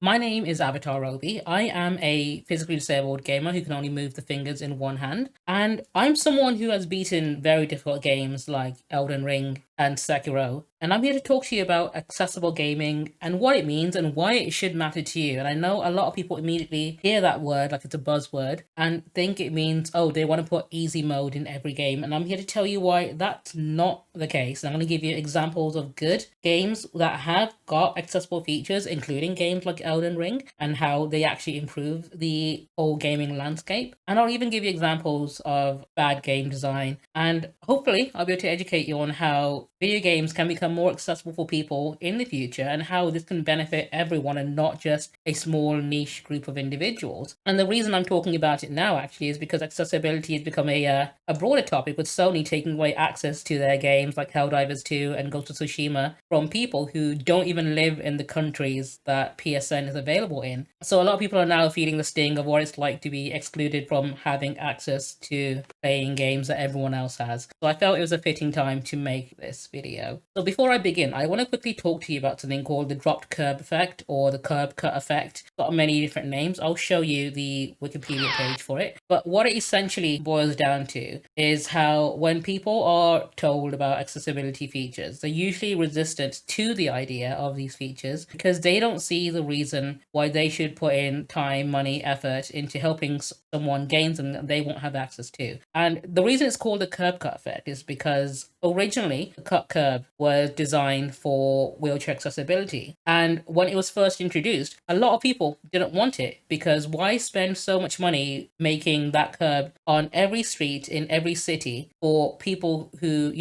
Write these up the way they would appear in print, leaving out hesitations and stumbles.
My name is Avatar Roby. I am a physically disabled gamer who can only move the fingers in one hand. And I'm someone who has beaten very difficult games like Elden Ring and Sekiro. And I'm here to talk to you about accessible gaming and what it means and why it should matter to you. And I know a lot of people immediately hear that word like it's a buzzword and think it means, oh, they want to put easy mode in every game. And I'm here to tell you why that's not the case. And I'm going to give you examples of good games that have got accessible features, including games like Elden Ring, and how they actually improve the whole gaming landscape. And I'll even give you examples of bad game design. And hopefully, I'll be able to educate you on how video games can become more accessible for people in the future and how this can benefit everyone and not just a small niche group of individuals. And the reason I'm talking about it now actually is because accessibility has become a broader topic, with Sony taking away access to their games like Helldivers 2 and Ghost of Tsushima from people who don't even live in the countries that PSN is available in. So a lot of people are now feeling the sting of what it's like to be excluded from having access to playing games that everyone else has. So I felt it was a fitting time to make this video. So before I begin, I want to quickly talk to you about something called the dropped curb effect or the curb cut effect. It's got many different names. I'll show you the Wikipedia page for it. But what it essentially boils down to is how when people are told about accessibility features, they're usually resistant to the idea of these features because they don't see the reason why they should put in time, money, effort into helping someone gain something that they won't have access to. And the reason it's called the curb cut effect is because originally the cut curb was designed for wheelchair accessibility. And when it was first introduced, a lot of people didn't want it because why spend so much money making that curb on every street in every city for people who,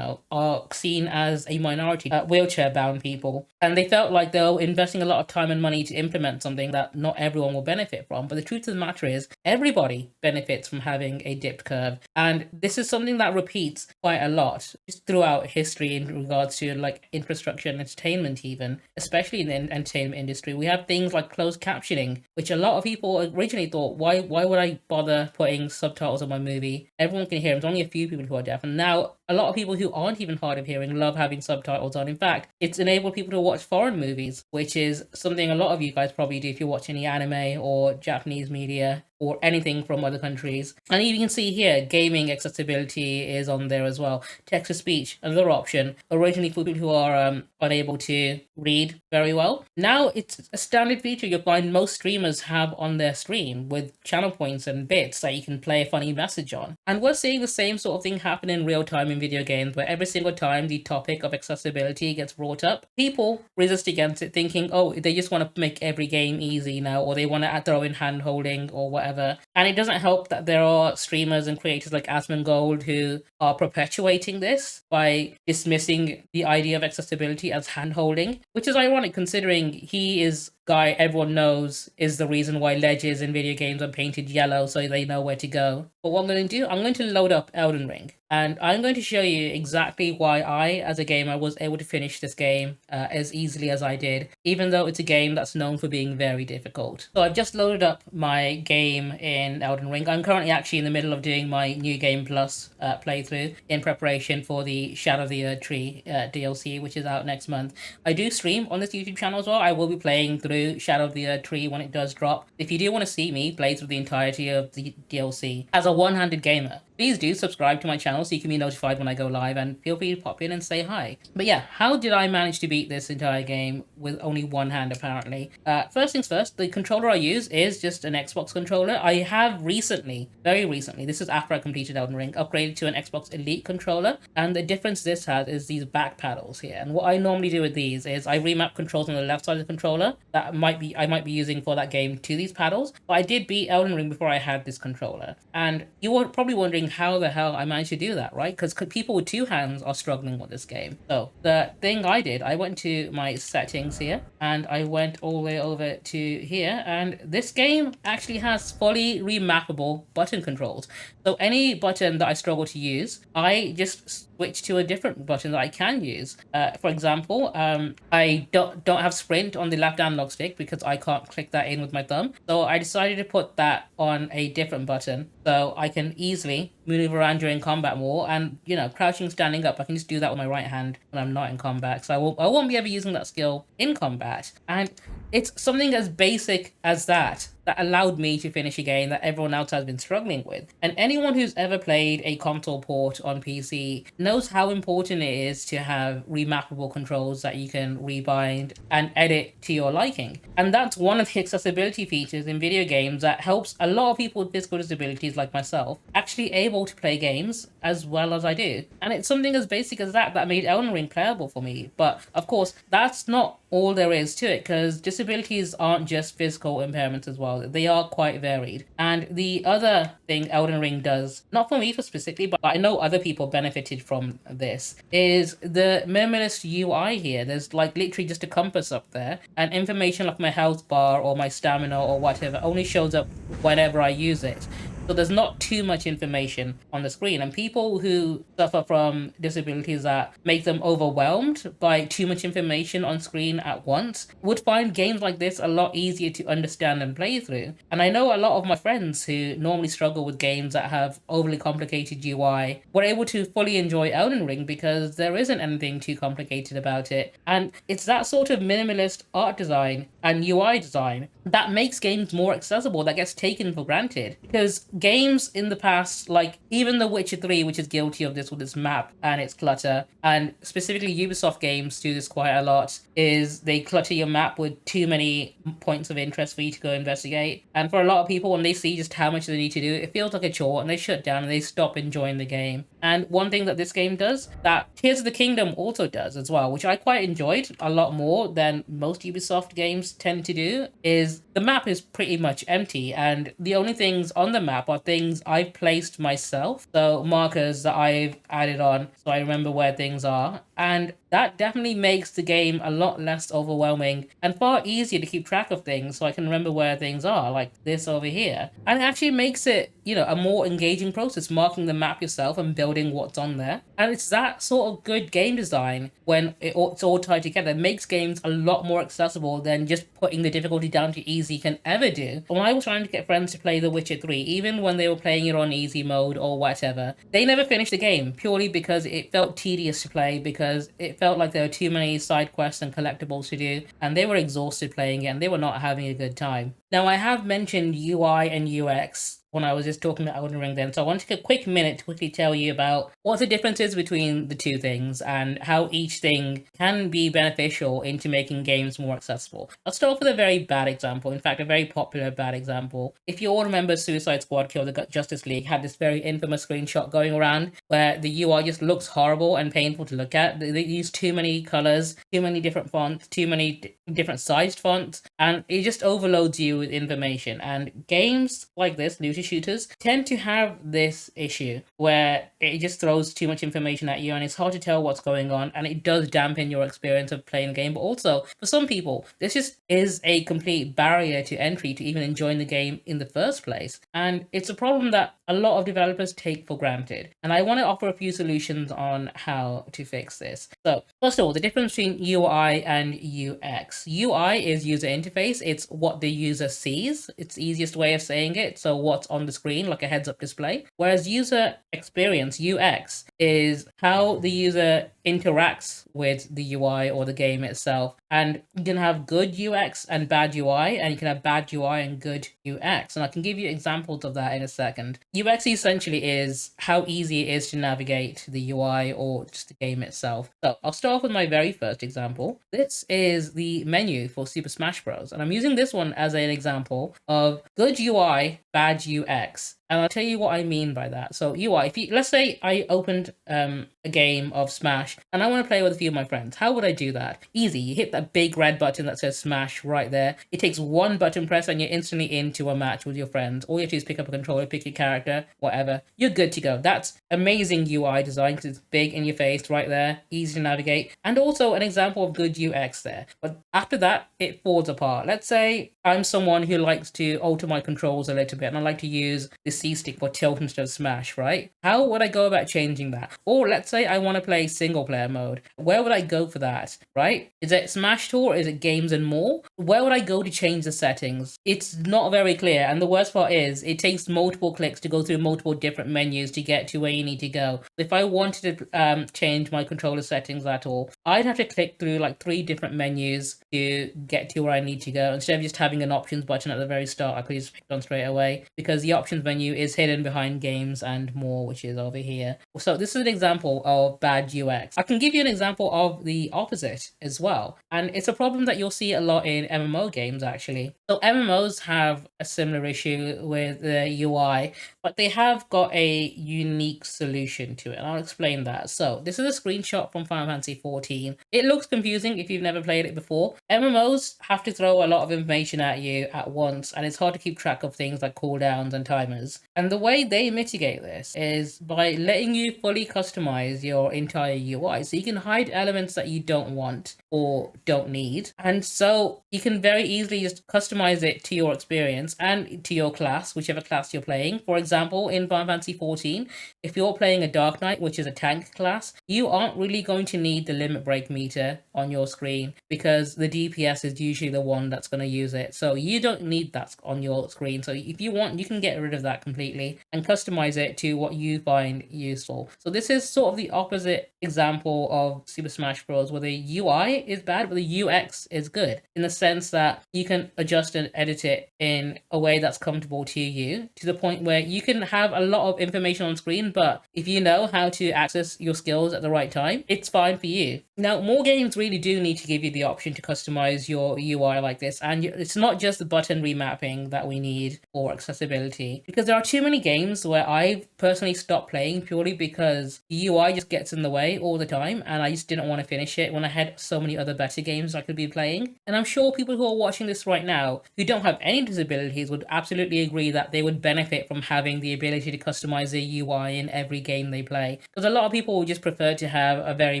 are seen as a minority, wheelchair bound people? And they felt like they were investing a lot of time and money to implement something that not everyone will benefit from. But the truth of the matter is, everybody benefits from having a dipped curve. And this is something that repeats quite a lot just throughout history in regards to like infrastructure and entertainment, even, especially in the entertainment industry. We have things like closed captioning, which a lot of people originally thought, why would I bother putting subtitles on my movie? Everyone can hear. There's only a few people who are deaf. And now a lot of people who aren't even hard of hearing love having subtitles on. In fact, it's enabled people to watch foreign movies, which is something a lot of you guys probably do if you watch any anime or Japanese media or anything from other countries. And you can see here, gaming accessibility is on there as well. Text to speech, another option, originally for people who are unable to read very well. Now it's a standard feature you'll find most streamers have on their stream, with channel points and bits that you can play a funny message on. And we're seeing the same sort of thing happen in real time in video games, where every single time the topic of accessibility gets brought up, people resist against it, thinking, oh, they just want to make every game easy now, or they want to throw in hand holding or whatever. And it doesn't help that there are streamers and creators like Asmongold who are perpetuating this by dismissing the idea of accessibility as hand holding, which is ironic considering he is guy everyone knows is the reason why ledges in video games are painted yellow so they know where to go. But what I'm going to do, I'm going to load up Elden Ring, and I'm going to show you exactly why I, as a gamer, was able to finish this game as easily as I did, even though it's a game that's known for being very difficult. So I've just loaded up my game in Elden Ring. I'm currently actually in the middle of doing my New Game Plus playthrough in preparation for the Shadow of the Erdtree DLC, which is out next month. I do stream on this YouTube channel as well. I will be playing through Shadow of the Erdtree when it does drop. If you do want to see me play through the entirety of the DLC as a one-handed gamer, please do subscribe to my channel so you can be notified when I go live, and feel free to pop in and say hi. But yeah, how did I manage to beat this entire game with only one hand apparently? First things first, the controller I use is just an Xbox controller. I have recently, very recently, this is after I completed Elden Ring, upgraded to an Xbox Elite controller, and the difference this has is these back paddles here. And what I normally do with these is I remap controls on the left side of the controller that I might be using for that game to these paddles. But I did beat Elden Ring before I had this controller, and you were probably wondering how the hell I managed to do that, right? Because people with two hands are struggling with this game. So the thing I did, I went to my settings here and I went all the way over to here, and this game actually has fully remappable button controls. So any button that I struggle to use, I just switch to a different button that I can use. For example, I don't have sprint on the left analog stick because I can't click that in with my thumb. So I decided to put that on a different button so I can easily maneuver around during combat more. And crouching, standing up, I can just do that with my right hand when I'm not in combat. So I won't be ever using that skill in combat. And it's something as basic as that allowed me to finish a game that everyone else has been struggling with. And anyone who's ever played a console port on PC knows how important it is to have remappable controls that you can rebind and edit to your liking. And that's one of the accessibility features in video games that helps a lot of people with physical disabilities like myself actually able to play games as well as I do. And it's something as basic as that made Elden Ring playable for me. But of course, that's not all there is to it, because disabilities aren't just physical impairments as well. They are quite varied. And the other thing Elden Ring does, not for me specifically, but I know other people benefited from this, is the minimalist UI here. There's like literally just a compass up there, and information like my health bar or my stamina or whatever only shows up whenever I use it. So there's not too much information on the screen. And people who suffer from disabilities that make them overwhelmed by too much information on screen at once would find games like this a lot easier to understand and play through. And I know a lot of my friends who normally struggle with games that have overly complicated UI were able to fully enjoy Elden Ring because there isn't anything too complicated about it. And it's that sort of minimalist art design and UI design that makes games more accessible, that gets taken for granted. Because games in the past, like even The Witcher 3, which is guilty of this with its map and its clutter, and specifically Ubisoft games do this quite a lot, is they clutter your map with too many points of interest for you to go investigate. And for a lot of people, when they see just how much they need to do, it feels like a chore and they shut down and they stop enjoying the game. And one thing that this game does, that Tears of the Kingdom also does as well, which I quite enjoyed a lot more than most Ubisoft games tend to do, is the map is pretty much empty, and the only things on the map are things I've placed myself. So markers that I've added on so I remember where things are. And that definitely makes the game a lot less overwhelming and far easier to keep track of things so I can remember where things are, like this over here. And it actually makes it, a more engaging process, marking the map yourself and building what's on there. And it's that sort of good game design when it's all tied together. It makes games a lot more accessible than just putting the difficulty down to easy can ever do. When I was trying to get friends to play The Witcher 3, even when they were playing it on easy mode or whatever, they never finished the game purely because it felt tedious to play, because it felt like there were too many side quests and collectibles to do, and they were exhausted playing it and they were not having a good time. Now, I have mentioned UI and UX when I was just talking about Elden Ring then, so I want to take a quick minute to quickly tell you about what the difference is between the two things and how each thing can be beneficial into making games more accessible. I'll start off with a very bad example, in fact, a very popular bad example. If you all remember Suicide Squad Kill the Justice League had this very infamous screenshot going around where the UI just looks horrible and painful to look at. They use too many colors, too many different fonts, too many different sized fonts, and it just overloads you with information. And games like this, looter shooters, tend to have this issue where it just throws too much information at you and it's hard to tell what's going on, and it does dampen your experience of playing the game. But also, for some people, this just is a complete barrier to entry to even enjoying the game in the first place. And it's a problem that a lot of developers take for granted. And I want to offer a few solutions on how to fix this. So, first of all, the difference between UI and UX. UI is user interface. It's what the user sees. It's the easiest way of saying it. So what's on the screen, like a heads-up display. Whereas user experience, UX, is how the user interacts with the UI or the game itself. And you can have good UX and bad UI, and you can have bad UI and good UX. And I can give you examples of that in a second. UX essentially is how easy it is to navigate the UI or just the game itself. So I'll start off with my very first example. This is the menu for Super Smash Bros. And I'm using this one as an example of good UI, bad UX. And I'll tell you what I mean by that. So UI, let's say I opened a game of Smash and I want to play with a few of my friends. How would I do that? Easy. You hit that big red button that says Smash right there. It takes one button press and you're instantly into a match with your friends. All you have to do is pick up a controller, pick your character, whatever. You're good to go. That's amazing UI design because it's big in your face right there, easy to navigate, and also an example of good UX there. But after that, it falls apart. Let's say I'm someone who likes to alter my controls a little bit and I like to use the C stick for tilt instead of smash, right? How would I go about changing that? Or let's say I want to play single player mode. Where would I go for that, right? Is it Smash Tour? Is it Games and More? Where would I go to change the settings? It's not very clear. And the worst part is it takes multiple clicks to go through multiple different menus to get to where you need to go. If I wanted to change my controller settings at all, I'd have to click through like 3 different menus to get to where I need to go. Instead of just having an options button at the very start, I could just pick it on straight away because the options menu is hidden behind Games and More, which is over here. So this is an example of bad UX. I can give you an example of the opposite as well. And it's a problem that you'll see a lot in MMO games, actually. So MMOs have a similar issue with the UI, but they have got a unique solution to it. And I'll explain that. So this is a screenshot from Final Fantasy XIV. It looks confusing if you've never played it before. MMOs have to throw a lot of information at you at once, and it's hard to keep track of things like cooldowns and timers. And the way they mitigate this is by letting you fully customize your entire UI. So you can hide elements that you don't want or don't need. And so you can very easily just customize it to your experience and to your class, whichever class you're playing. For example, in Final Fantasy XIV, if you're playing a Dark Knight, which is a tank class, you aren't really going to need the limit break meter on your screen because the DPS is usually the one that's going to use it. So you don't need that on your screen. So if you want, you can get rid of that completely and customize it to what you find useful. So this is sort of the opposite example of Super Smash Bros. Where the UI is bad, but the UX is good in the sense that you can adjust and edit it in a way that's comfortable to you, to the point where you can have a lot of information on screen, but if you know how to access your skills at the right time, it's fine for you. Now, more games really do need to give you the option to customize your UI like this, and it's not just the button remapping that we need for accessibility, because there are too many games where I've personally stopped playing purely because the UI just gets in the way all the time, and I just didn't want to finish it when I had so many other better games I could be playing. And I'm sure people who are watching this right now who don't have any disabilities would absolutely agree that they would benefit from having the ability to customize their UI in every game they play, because a lot of people would just prefer to have a very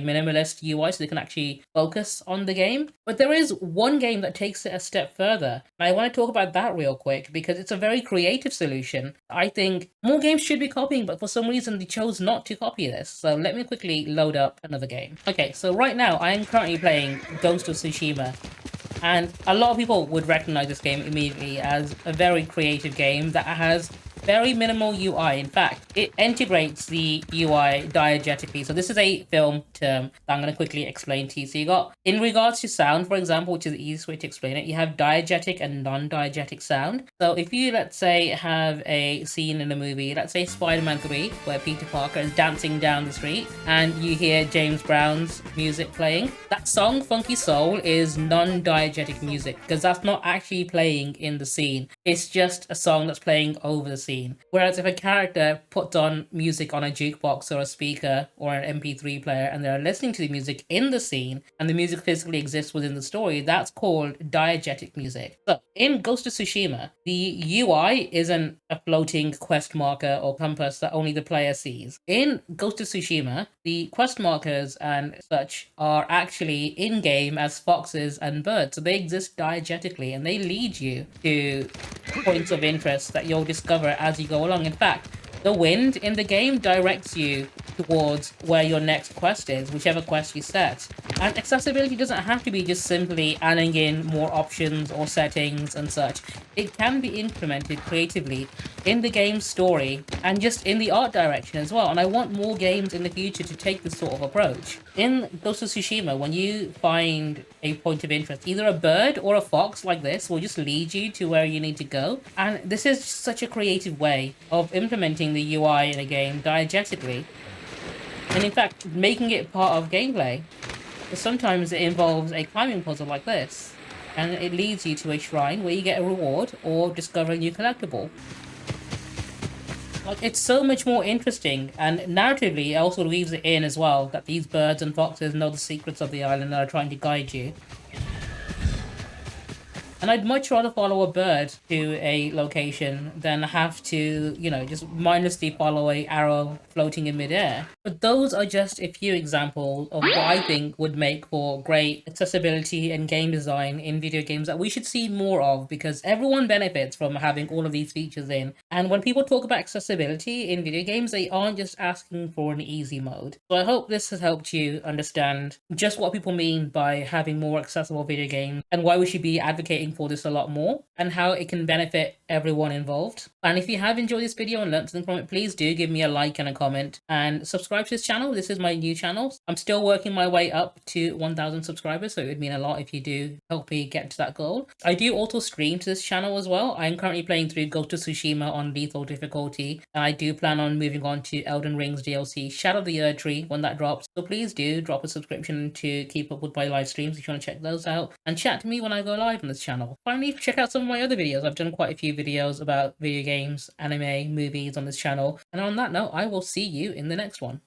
minimalist UI so they can actually focus on the game. But there is one game that takes it a step further, and I want to talk about that real quick because it's a very creative solution. I think more games should be copying, but for some reason they chose not to copy this. So let me quickly load up another game. Okay, so right now I am currently playing Ghost of Tsushima, and a lot of people would recognize this game immediately as a very creative game that has very minimal UI. In fact, it integrates the UI diegetically. So this is a film term that I'm going to quickly explain to you. So you got, in regards to sound, for example, which is the easiest way to explain it, you have diegetic and non-diegetic sound. So if you, let's say, have a scene in a movie, let's say Spider-Man 3, where Peter Parker is dancing down the street, and you hear James Brown's music playing, that song, Funky Soul, is non-diegetic music, because that's not actually playing in the scene. It's just a song that's playing over the scene. Whereas if a character puts on music on a jukebox or a speaker or an MP3 player and they're listening to the music in the scene and the music physically exists within the story, that's called diegetic music. So in Ghost of Tsushima, the UI isn't a floating quest marker or compass that only the player sees. In Ghost of Tsushima, the quest markers and such are actually in-game as foxes and birds. So they exist diegetically and they lead you to points of interest that you'll discover as you go along. In fact, the wind in the game directs you towards where your next quest is, whichever quest you set. And accessibility doesn't have to be just simply adding in more options or settings and such. It can be implemented creatively in the game's story and just in the art direction as well. And I want more games in the future to take this sort of approach. In Ghost of Tsushima, when you find a point of interest, either a bird or a fox like this will just lead you to where you need to go. And this is such a creative way of implementing the UI in a game diegetically. And in fact, making it part of gameplay. Sometimes it involves a climbing puzzle like this, and it leads you to a shrine where you get a reward or discover a new collectible. Like, it's so much more interesting, and narratively it also weaves it in as well, that these birds and foxes know the secrets of the island and are trying to guide you. And I'd much rather follow a bird to a location than have to, just mindlessly follow a arrow floating in midair. But those are just a few examples of what I think would make for great accessibility and game design in video games that we should see more of, because everyone benefits from having all of these features in. And when people talk about accessibility in video games, they aren't just asking for an easy mode. So I hope this has helped you understand just what people mean by having more accessible video games and why we should be advocating for this a lot more and how it can benefit everyone involved. And if you have enjoyed this video and learned something from it, please do give me a like and a comment and subscribe to this channel. This is my new channel. I'm still working my way up to 1,000 subscribers, so it would mean a lot if you do help me get to that goal. I do also stream to this channel as well. I'm currently playing through Ghost of Tsushima on lethal difficulty, and I do plan on moving on to Elden Ring's DLC Shadow of the Erdtree when that drops. So please do drop a subscription to keep up with my live streams if you want to check those out, and chat to me when I go live on this channel. Finally, check out some of my other videos. I've done quite a few videos about video games, anime, movies on this channel. And on that note, I will see you in the next one.